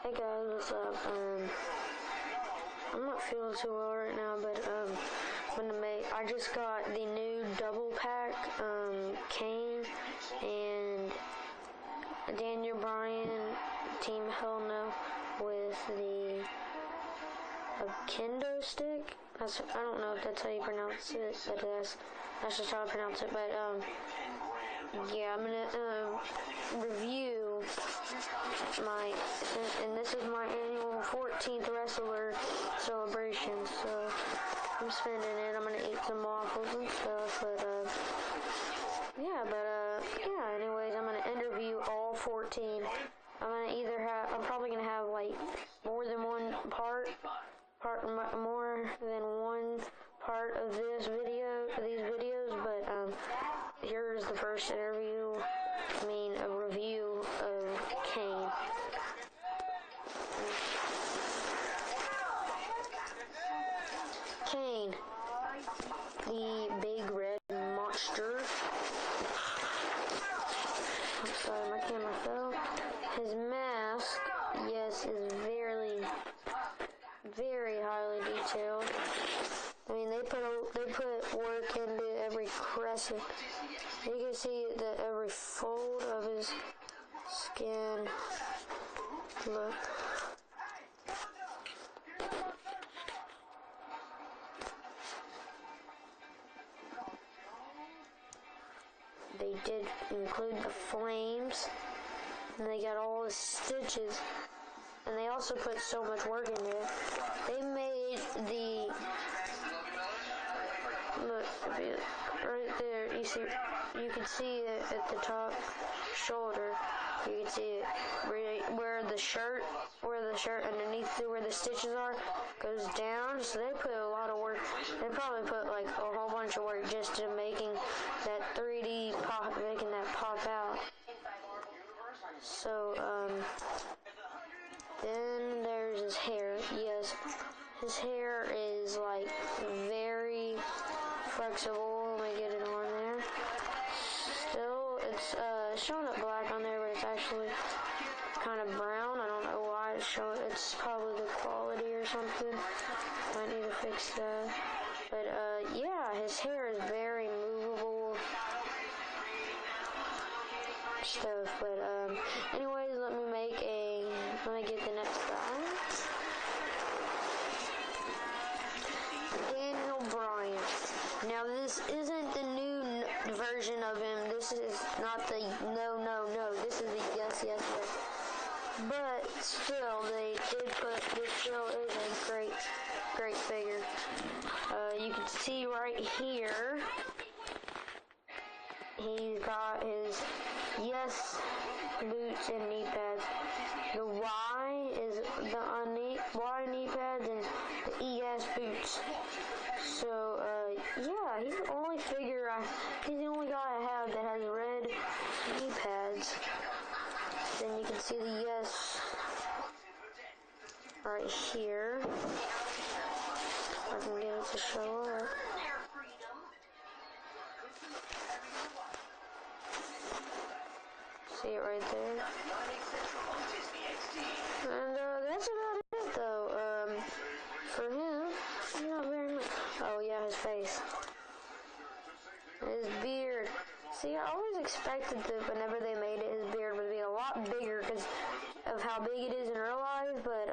Hey guys, what's up? I'm not feeling too well right now, but I just got the new double pack, Kane and Daniel Bryan, Team Hell No, with the kendo stick. I don't know if that's how you pronounce it, but that's just how I pronounce it. But yeah, I'm gonna review and this is my annual 14th wrestler celebration, so I'm spending it. I'm gonna eat some waffles and stuff, but anyways, I'm gonna interview all 14. I'm probably gonna have like more than one part of these videos, but here's the first interview, a review of Kane. Kane, the big red monster. I'm sorry, my camera fell. His mask, yes, is very, very highly detailed. I mean, they put work into every crescent. You can see that every fold of his skin. Look. They did include the flames, and they got all the stitches, and they also put so much work into it. They made look, right there, you can see it at the top shoulder. You can see it where the shirt underneath where the stitches are goes down. So they put a lot of work. They probably put like a whole bunch of work just to making that 3D pop, making that pop out. So then there's his hair. Yes, his hair is like very flexible. Let me get it on there. Still, it's showing up black on there, but it's actually kind of brown. I don't know why it's showing. It's probably the quality or something. Might need to fix that. But yeah, his hair is very movable stuff. But anyways, let me get the next guy. Daniel Bryan. Now this isn't the new version of him. This is not the no. This is the yes. But still, they did put, this still is a great figure. You can see right here, he's got his yes boots and knee pads. The Y is the Y knee pads and the ES boots. So, yeah, he's the only guy I have that has red knee pads. Then you can see the yes right here. If I can get it to show up. See it right there. And that's about it though. For him, not very much. Oh yeah, his face. His beard. See, I always expected that whenever they made it, his beard would be a lot bigger because of how big it is in real life, but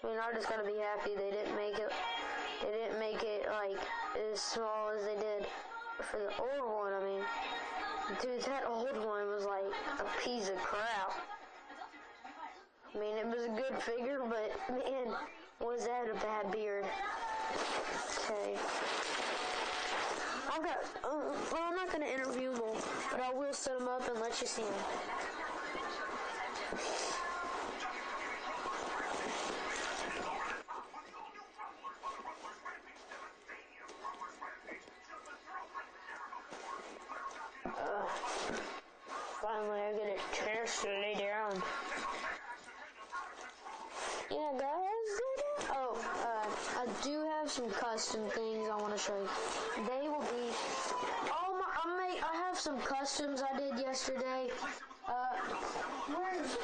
I just gotta be happy they didn't make it like as small as they did for the old one. I mean, dude, that old one was like a piece of crap. I mean, it was a good figure, but man, was that a bad beard. Okay. I'm not going to interview them all, but I will set them up and let you see them. Finally, I get a chance to lay down. Yeah, guys. I do have some custom things I want to show you. They will be. I have some customs I did yesterday. Where is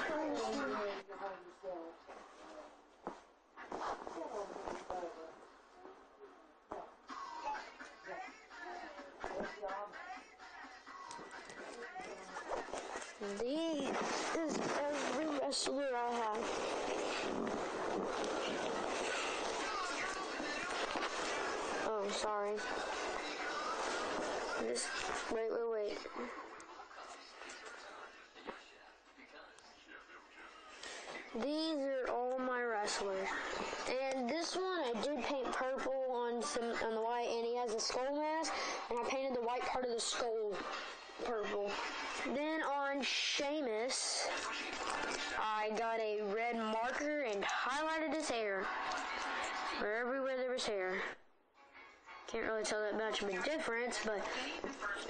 These is every wrestler I have. Oh, sorry. Just wait. These are all my wrestlers. And this one I did paint purple on the white, and he has a skull mask, and I painted the white part of the skull purple. Then on Sheamus, I got a red marker and highlighted his hair. Or everywhere there was hair. Can't really tell that much of a difference, but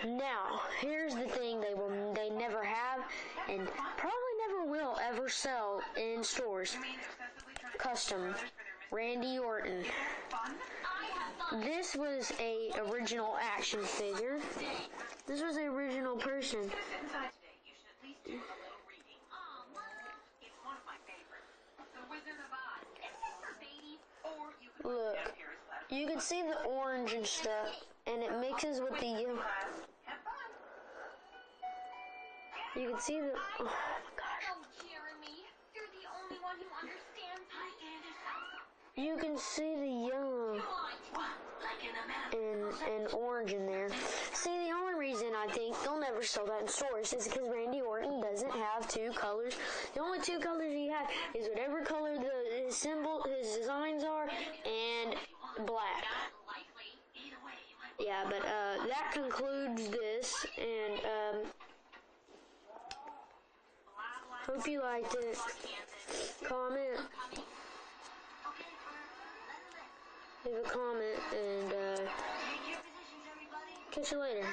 now here's the thing they never have and probably never will ever sell in stores. Custom Randy Orton. This was a original action figure. This was the original person. Look, you can see the orange and stuff, and it mixes with the yellow. You can see the, oh my gosh. You can see the yellow and orange in there. See, the only reason I think they'll never sell that in stores is because Randy Orton doesn't have two colors. The only two colors he has is whatever color his designs are, and black. Yeah, but that concludes this, and hope you liked it. Comment. Leave a comment, and catch you later.